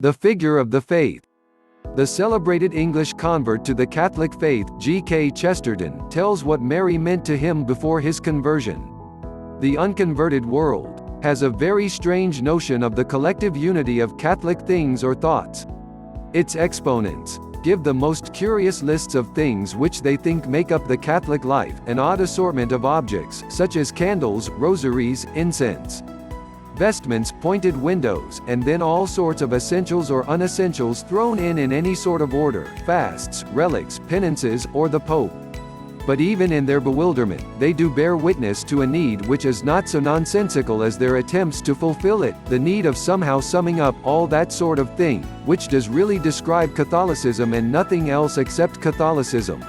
The figure of the faith. The celebrated English convert to the Catholic faith, G.K. Chesterton, tells what Mary meant to him before his conversion. The unconverted world has a very strange notion of the collective unity of Catholic things or thoughts. Its exponents give the most curious lists of things which they think make up the Catholic life, an odd assortment of objects, such as candles, rosaries, incense, vestments, pointed windows, and then all sorts of essentials or unessentials thrown in any sort of order, fasts, relics, penances, or the Pope. But even in their bewilderment, they do bear witness to a need which is not so nonsensical as their attempts to fulfill it, the need of somehow summing up all that sort of thing, which does really describe Catholicism and nothing else except Catholicism.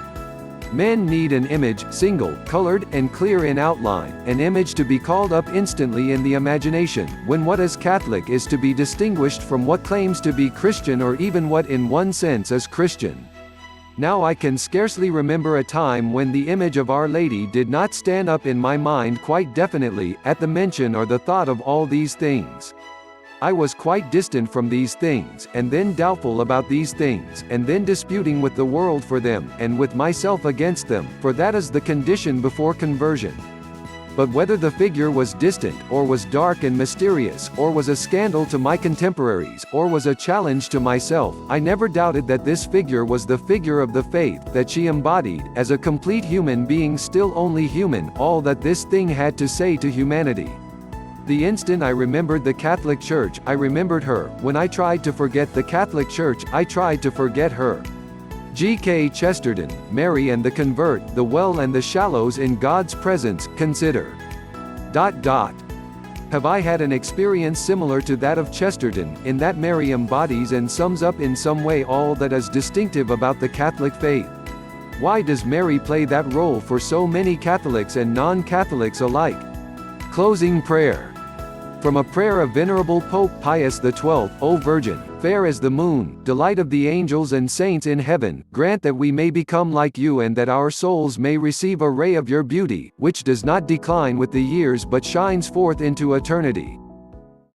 Men need an image, single, colored, and clear in outline, an image to be called up instantly in the imagination, when what is Catholic is to be distinguished from what claims to be Christian or even what in one sense is Christian. Now I can scarcely remember a time when the image of Our Lady did not stand up in my mind quite definitely, at the mention or the thought of all these things. I was quite distant from these things, and then doubtful about these things, and then disputing with the world for them, and with myself against them, for that is the condition before conversion. But whether the figure was distant, or was dark and mysterious, or was a scandal to my contemporaries, or was a challenge to myself, I never doubted that this figure was the figure of the faith, that she embodied, as a complete human being still only human, all that this thing had to say to humanity. The instant I remembered the Catholic Church, I remembered her. When I tried to forget the Catholic Church, I tried to forget her. G.K. Chesterton, Mary and the Convert, the Well and the Shallows in God's Presence, consider. Have I had an experience similar to that of Chesterton, in that Mary embodies and sums up in some way all that is distinctive about the Catholic faith? Why does Mary play that role for so many Catholics and non-Catholics alike? Closing prayer. From a prayer of Venerable Pope Pius XII, O Virgin, fair as the moon, delight of the angels and saints in heaven, grant that we may become like you and that our souls may receive a ray of your beauty, which does not decline with the years but shines forth into eternity.